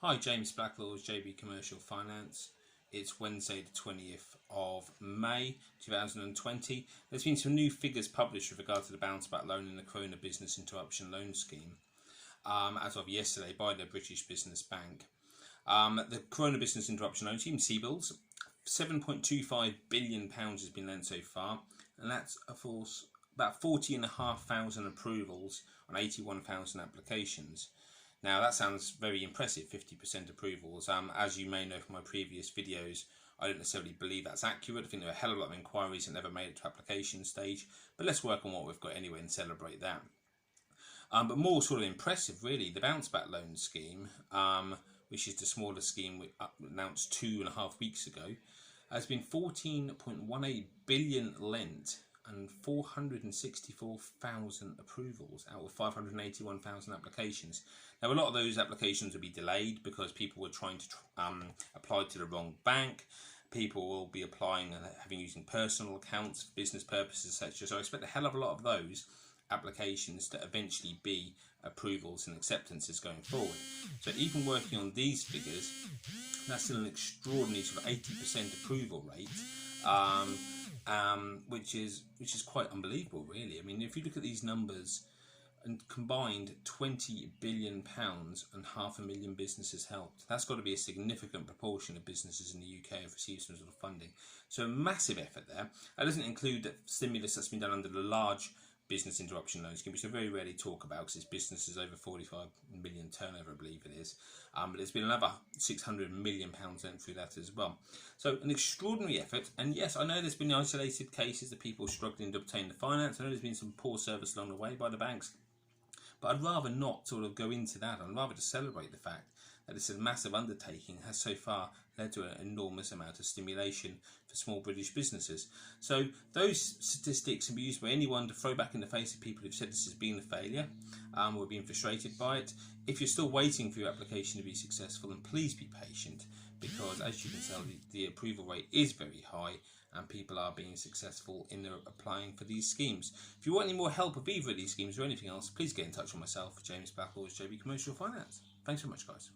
Hi, James Blacklaw's JB Commercial Finance. It's Wednesday the 20th of May 2020. There's been some new figures published with regard to the bounce back loan in the Corona Business Interruption Loan Scheme as of yesterday by the British Business Bank. The Corona Business Interruption Loan Scheme, CBILS, £7.25 billion has been lent so far, and that's of course about 40,500 approvals on 81,000 applications. Now that sounds very impressive, 50% approvals. As you may know from my previous videos, I don't necessarily believe that's accurate. I think there are a hell of a lot of inquiries that never made it to application stage, but let's work on what we've got anyway and celebrate that. But more sort of impressive really, the bounce back loan scheme, which is the smaller scheme we announced 2.5 weeks ago, has been 14.18 billion lent and 464,000 approvals out of 581,000 applications. Now, a lot of those applications will be delayed because people were trying to apply to the wrong bank. People will be applying and using personal accounts for business purposes, etc. So I expect a hell of a lot of those applications to eventually be approvals and acceptances going forward. So even working on these figures, that's still an extraordinary sort of 80% approval rate. Which is quite unbelievable, really. I mean, if you look at these numbers and combined £20 billion and 500,000 businesses helped, that's got to be a significant proportion of businesses in the UK have received some sort of funding. So a massive effort there. That doesn't include the stimulus that's been done under the large business interruption loan scheme, which I very rarely talk about because it's businesses over 45 million turnover, I believe it is. But there's been another £600 million lent through that as well. So an extraordinary effort. And yes, I know there's been isolated cases of people struggling to obtain the finance. I know there's been some poor service along the way by the banks. But I'd rather not sort of go into that. I'd rather just celebrate the fact that this massive undertaking has so far led to an enormous amount of stimulation for small British businesses. So those statistics can be used by anyone to throw back in the face of people who've said this has been a failure or been frustrated by it. If you're still waiting for your application to be successful, then please be patient, because as you can tell, the approval rate is very high and people are being successful in their applying for these schemes. If you want any more help with either of these schemes or anything else, please get in touch with myself, James Blacklaw's JB Commercial Finance. Thanks so much, guys.